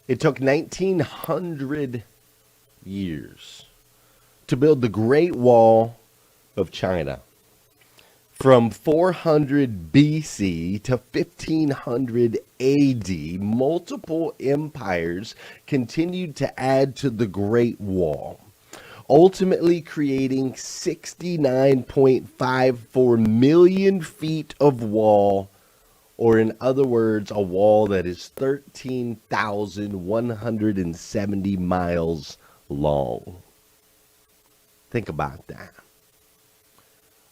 It took 1900 years to build the Great Wall of China. From 400 BC to 1500 AD, multiple empires continued to add to the Great Wall, ultimately creating 69.54 million feet of wall, or in other words, a wall that is 13,170 miles long. Think about that.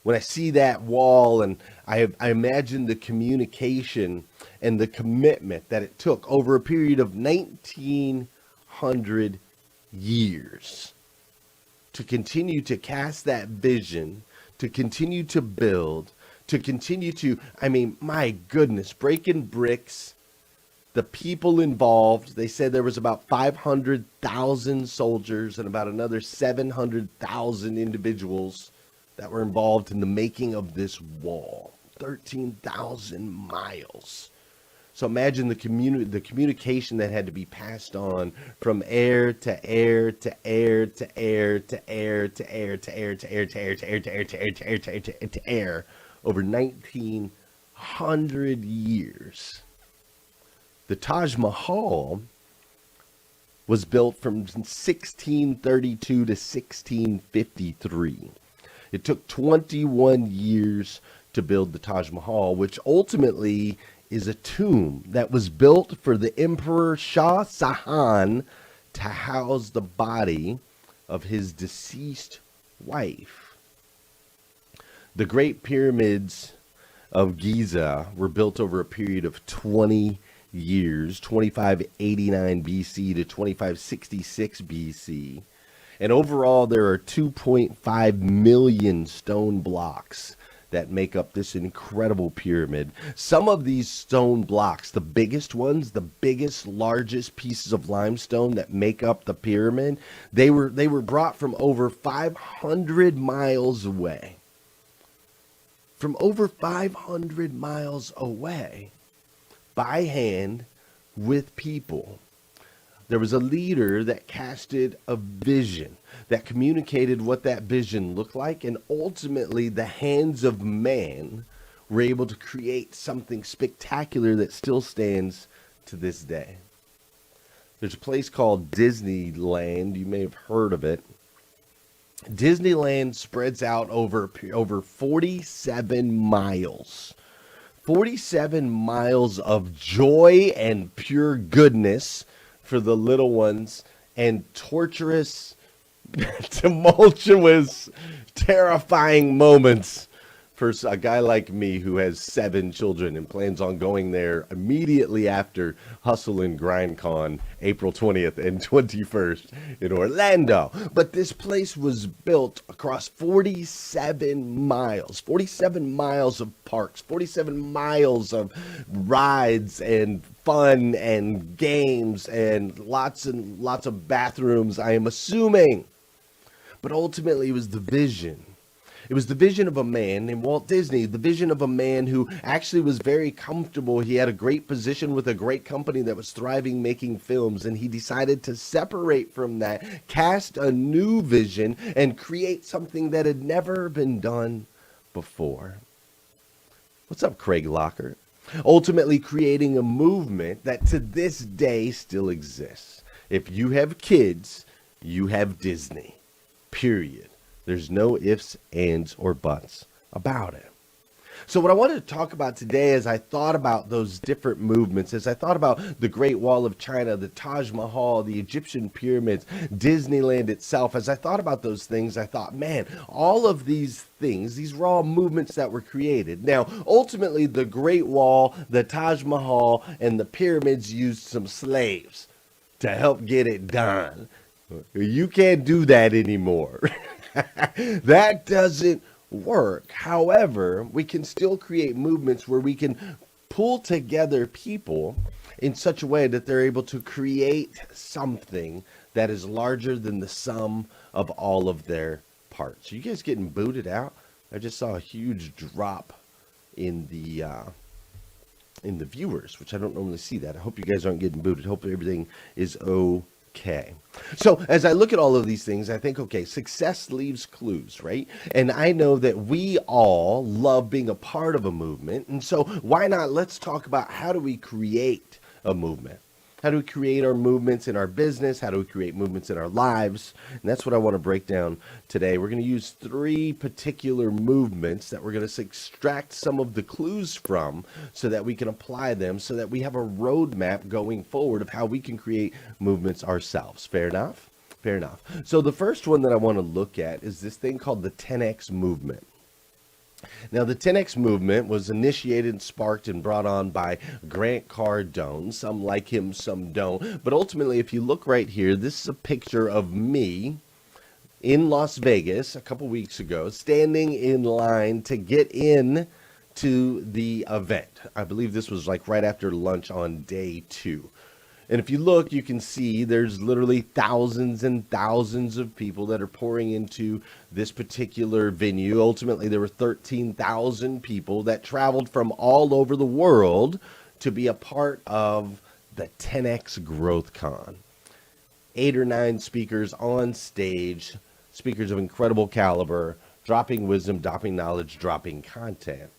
When I see that wall, and I imagine the communication and the commitment that it took over a period of 1900 years to continue to cast that vision, to continue to build, to continue to, my goodness, breaking bricks, the people involved. They said there was about 500,000 soldiers and about another 700,000 individuals that were involved in the making of this wall. 13,000 miles. So imagine the communication that had to be passed on from air to air to air to air to air to air to air to air to air to air to air to air to air to air to air over 1900 years. The Taj Mahal was built from 1632 to 1653. It took 21 years to build the Taj Mahal, which ultimately is a tomb that was built for the Emperor Shah Jahan to house the body of his deceased wife. The Great Pyramids of Giza were built over a period of 20 years, 2589 BC to 2566 BC. And overall, there are 2.5 million stone blocks that make up this incredible pyramid. Some of these stone blocks, the biggest ones, the biggest, largest pieces of limestone that make up the pyramid, they were brought from over 500 miles away. From over 500 miles away, by hand, with people. There was a leader that casted a vision, that communicated what that vision looked like, and ultimately the hands of man were able to create something spectacular that still stands to this day. There's a place called Disneyland. You may have heard of it. Disneyland spreads out over 47 miles. 47 miles of joy and pure goodness for the little ones, and torturous, tumultuous, terrifying moments for a guy like me who has 7 children and plans on going there immediately after Hustle and Grind Con, April 20th and 21st in Orlando. But this place was built across 47 miles of parks, 47 miles of rides and fun and games and lots of bathrooms, I am assuming. But ultimately it was the vision. It was the vision of a man named Walt Disney, the vision of a man who actually was very comfortable. He had a great position with a great company that was thriving making films, and he decided to separate from that, cast a new vision, and create something that had never been done before. What's up, Craig Locker? Ultimately creating a movement that to this day still exists. If you have kids, you have Disney. Period. There's no ifs, ands, or buts about it. So what I wanted to talk about today, as I thought about those different movements, as I thought about the Great Wall of China, the Taj Mahal, the Egyptian pyramids, Disneyland itself, as I thought about those things, I thought, man, all of these things, these were all movements that were created. Now, ultimately, the Great Wall, the Taj Mahal, and the pyramids used some slaves to help get it done. You can't do that anymore. That doesn't work. However, we can still create movements where we can pull together people in such a way that they're able to create something that is larger than the sum of all of their parts. Are you guys getting booted out? I just saw a huge drop in the in the viewers, which I don't normally see that. I hope you guys aren't getting booted. Hope everything is okay. So as I look at all of these things, I think, okay, success leaves clues, right? And I know that we all love being a part of a movement. And so why not, let's talk about how do we create a movement? How do we create our movements in our business? How do we create movements in our lives? And that's what I want to break down today. We're going to use 3 particular movements that we're going to extract some of the clues from so that we can apply them, so that we have a roadmap going forward of how we can create movements ourselves. Fair enough? Fair enough. So the first one that I want to look at is this thing called the 10X movement. Now, the 10X movement was initiated and sparked and brought on by Grant Cardone. Some like him, some don't. But ultimately, if you look right here, this is a picture of me in Las Vegas a couple weeks ago, standing in line to get in to the event. I believe this was like right after lunch on day 2. And if you look, you can see there's literally thousands and thousands of people that are pouring into this particular venue. Ultimately, there were 13,000 people that traveled from all over the world to be a part of the 10X Growth Con. 8 or 9 speakers on stage, speakers of incredible caliber, dropping wisdom, dropping knowledge, dropping content.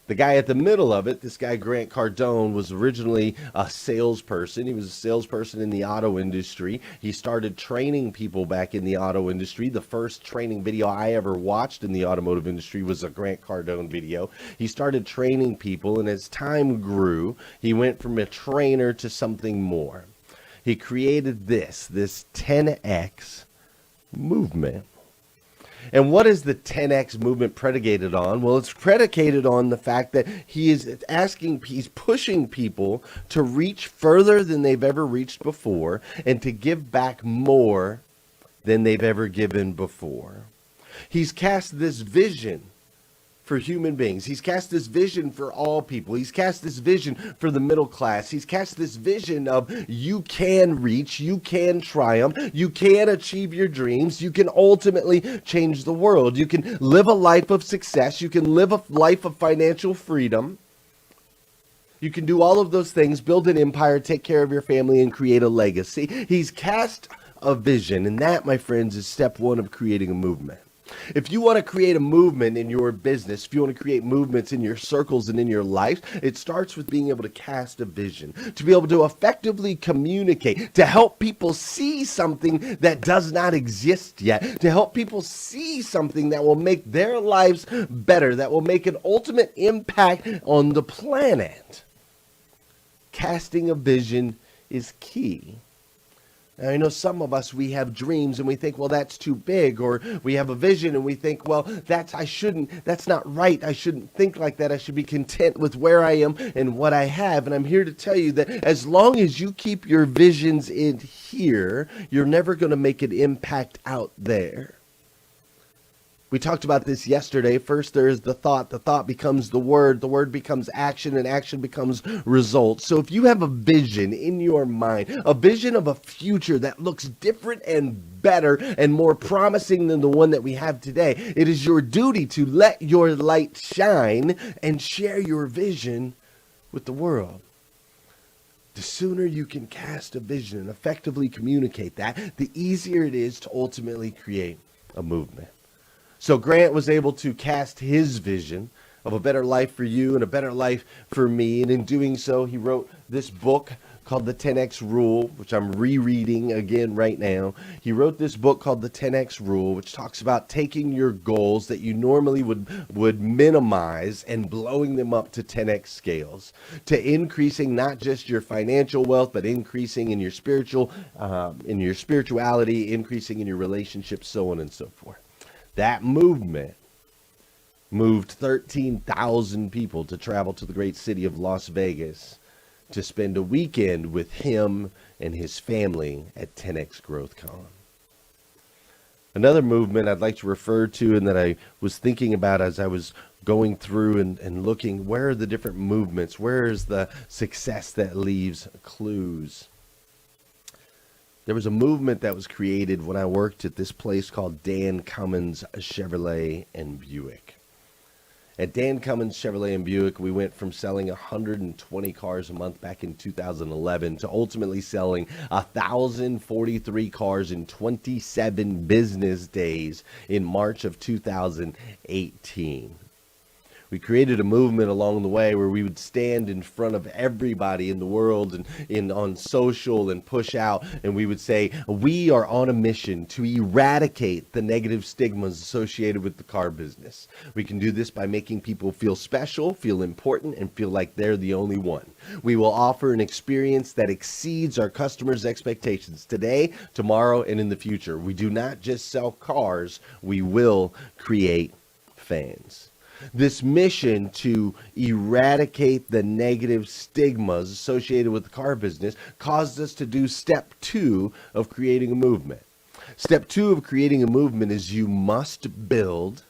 The guy at the middle of it, this guy Grant Cardone, was originally a salesperson. He was a salesperson in the auto industry. He started training people back in the auto industry. The first training video I ever watched in the automotive industry was a Grant Cardone video. He started training people, and as time grew, he went from a trainer to something more. He created this 10X movement. And what is the 10X movement predicated on? Well, it's predicated on the fact that he's pushing people to reach further than they've ever reached before and to give back more than they've ever given before. He's cast this vision for human beings. He's cast this vision for all people. He's cast this vision for the middle class. He's cast this vision of you can reach, you can triumph, you can achieve your dreams, you can ultimately change the world. You can live a life of success, you can live a life of financial freedom. You can do all of those things, build an empire, take care of your family, and create a legacy. He's cast a vision, and that, my friends, is step 1 of creating a movement. If you want to create a movement in your business, if you want to create movements in your circles and in your life, it starts with being able to cast a vision, to be able to effectively communicate, to help people see something that does not exist yet, to help people see something that will make their lives better, that will make an ultimate impact on the planet. Casting a vision is key. Now, I know some of us, we have dreams and we think, well, that's too big, or we have a vision and we think, well, that's not right. I shouldn't think like that. I should be content with where I am and what I have. And I'm here to tell you that as long as you keep your visions in here, you're never going to make an impact out there. We talked about this yesterday. First, there is the thought becomes the word becomes action, and action becomes results. So if you have a vision in your mind, a vision of a future that looks different and better and more promising than the one that we have today, it is your duty to let your light shine and share your vision with the world. The sooner you can cast a vision and effectively communicate that, the easier it is to ultimately create a movement. So Grant was able to cast his vision of a better life for you and a better life for me. And in doing so, he wrote this book called The 10X Rule, which I'm rereading again right now. He wrote this book called The 10X Rule, which talks about taking your goals that you normally would minimize and blowing them up to 10X scales, to increasing not just your financial wealth, but increasing in your spirituality, increasing in your relationships, so on and so forth. That movement moved 13,000 people to travel to the great city of Las Vegas to spend a weekend with him and his family at 10X Growth Con. Another movement I'd like to refer to, and that I was thinking about as I was going through and looking, where are the different movements? Where is the success that leaves clues? There was a movement that was created when I worked at this place called Dan Cummins Chevrolet and Buick. At Dan Cummins Chevrolet and Buick, we went from selling 120 cars a month back in 2011 to ultimately selling 1,043 cars in 27 business days in March of 2018. We created a movement along the way where we would stand in front of everybody in the world and on social and push out, and we would say, we are on a mission to eradicate the negative stigmas associated with the car business. We can do this by making people feel special, feel important, and feel like they're the only one. We will offer an experience that exceeds our customers' expectations today, tomorrow, and in the future. We do not just sell cars, we will create fans. This mission to eradicate the negative stigmas associated with the car business caused us to do step 2 of creating a movement. Step 2 of creating a movement is you must build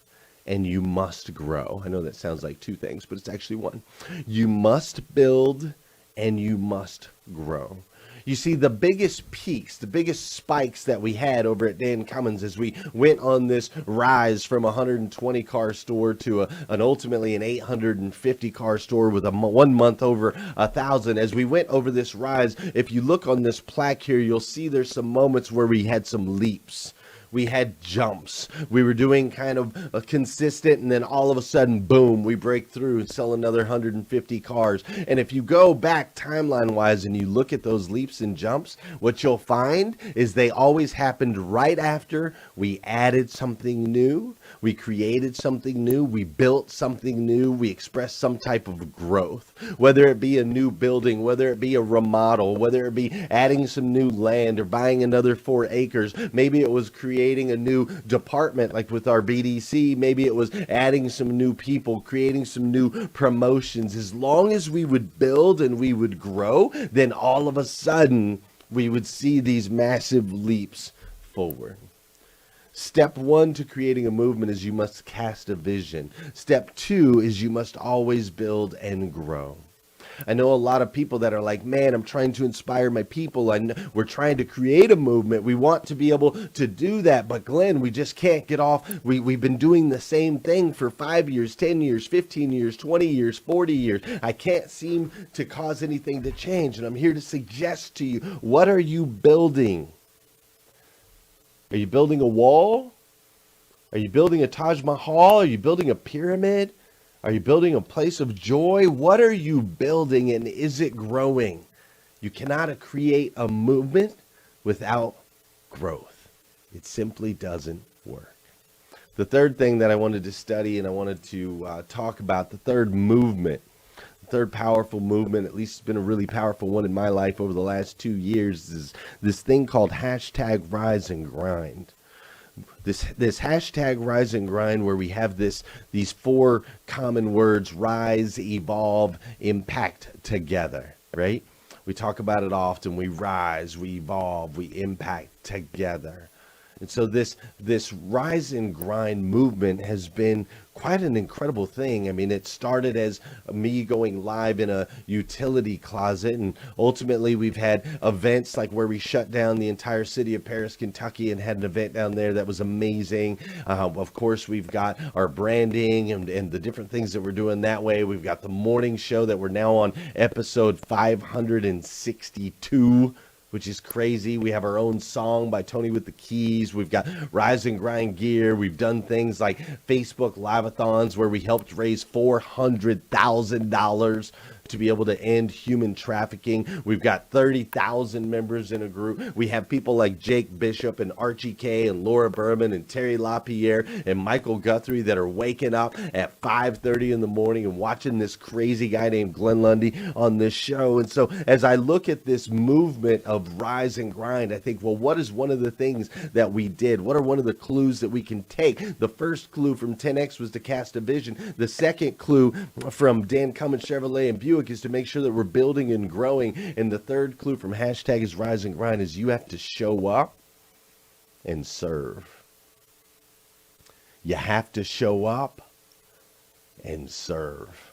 and you must grow. I know that sounds like 2 things, but it's actually 1. You must build and you must grow. You see, the biggest peaks, the biggest spikes that we had over at Dan Cummins as we went on this rise from a 120 car store to an ultimately an 850 car store with 1 month over 1,000. As we went over this rise, if you look on this plaque here, you'll see there's some moments where we had some leaps. We had jumps. We were doing kind of a consistent, and then all of a sudden, boom, we break through and sell another 150 cars. And if you go back timeline-wise and you look at those leaps and jumps, what you'll find is they always happened right after we added something new, we created something new, we built something new, we expressed some type of growth. Whether it be a new building, whether it be a remodel, whether it be adding some new land or buying another 4 acres, maybe it was creating a new department like with our BDC, maybe it was adding some new people, creating some new promotions. As long as we would build and we would grow, then all of a sudden we would see these massive leaps forward. Step 1 to creating a movement is you must cast a vision. Step 2 is you must always build and grow. I know a lot of people that are like, man, I'm trying to inspire my people. We're trying to create a movement. We want to be able to do that. But Glenn, we just can't get off. We've been doing the same thing for 5 years, 10 years, 15 years, 20 years, 40 years. I can't seem to cause anything to change. And I'm here to suggest to you, what are you building? Are you building a wall? Are you building a Taj Mahal? Are you building a pyramid? Are you building a place of joy? What are you building, and is it growing? You cannot create a movement without growth. It simply doesn't work. The third thing that I wanted to study and I wanted to talk about, the third movement, the third powerful movement, at least it's been a really powerful one in my life over the last 2 years, is this thing called hashtag rise and grind. This hashtag rise and grind, where we have these 4 common words: rise, evolve, impact together, right? We talk about it often. We rise, we evolve, we impact together. And so this rise and grind movement has been quite an incredible thing. I mean, it started as me going live in a utility closet, and ultimately we've had events like where we shut down the entire city of Paris, Kentucky, and had an event down there that was amazing. Of course, we've got our branding and the different things that we're doing that way. We've got the morning show that we're now on episode 562. Which is crazy. We have our own song by Tony with the Keys. We've got Rise and Grind gear. We've done things like Facebook Live-a-thons where we helped raise $400,000 to be able to end human trafficking. We've got 30,000 members in a group. We have people like Jake Bishop and Archie K and Laura Berman and Terry LaPierre and Michael Guthrie that are waking up at 5:30 in the morning and watching this crazy guy named Glenn Lundy on this show. And so as I look at this movement of rise and grind, I think, well, what is one of the things that we did? What are one of the clues that we can take? The first clue from 10X was to cast a vision. The second clue from Dan Cummins Chevrolet and Buick is to make sure that we're building and growing. And the third clue from hashtag is rise and grind is you have to show up and serve. You have to show up and serve.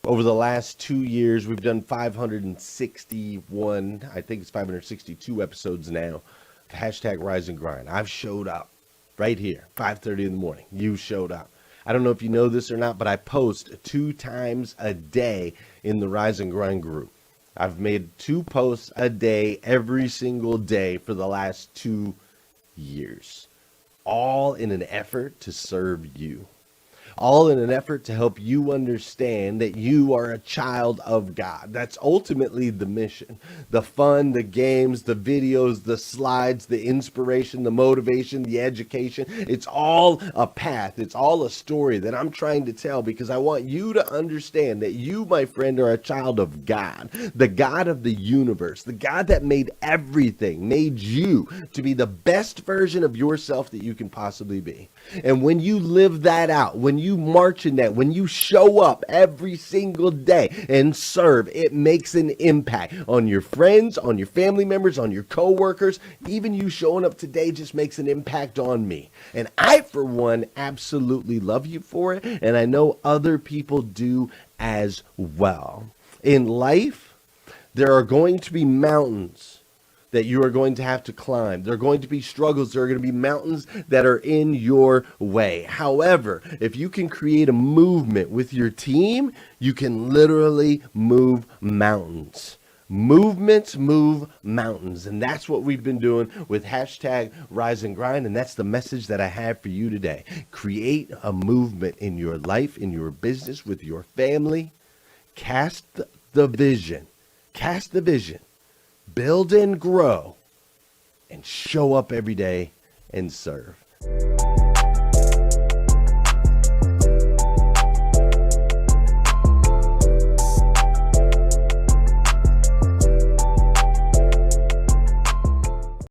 Over the last 2 years, we've done 561, I think it's 562 episodes now, hashtag rise and grind. I've showed up right here, 5:30 in the morning. You showed up. I don't know if you know this or not, but I post 2 times a day in the Rise and Grind group. I've made 2 posts a day every single day for the last 2 years, all in an effort to serve you. All in an effort to help you understand that you are a child of God. That's ultimately the mission. The fun, the games, the videos, the slides, the inspiration, the motivation, the education. It's all a path. It's all a story that I'm trying to tell because I want you to understand that you, my friend, are a child of God, the God of the universe, the God that made everything, made you to be the best version of yourself that you can possibly be. And when you live that out, when you march in that, when you show up every single day and serve, it makes an impact on your friends, on your family members, on your coworkers. Even you showing up today just makes an impact on me. And I, for one, absolutely love you for it. And I know other people do as well. In life, there are going to be mountains that you are going to have to climb. There are going to be struggles. There are going to be mountains that are in your way. However, if you can create a movement with your team, you can literally move mountains. Movements move mountains. And that's what we've been doing with hashtag Rise and Grind. And that's the message that I have for you today. Create a movement in your life, in your business, with your family. Cast the vision. Cast the vision. Build and grow, and show up every day and serve.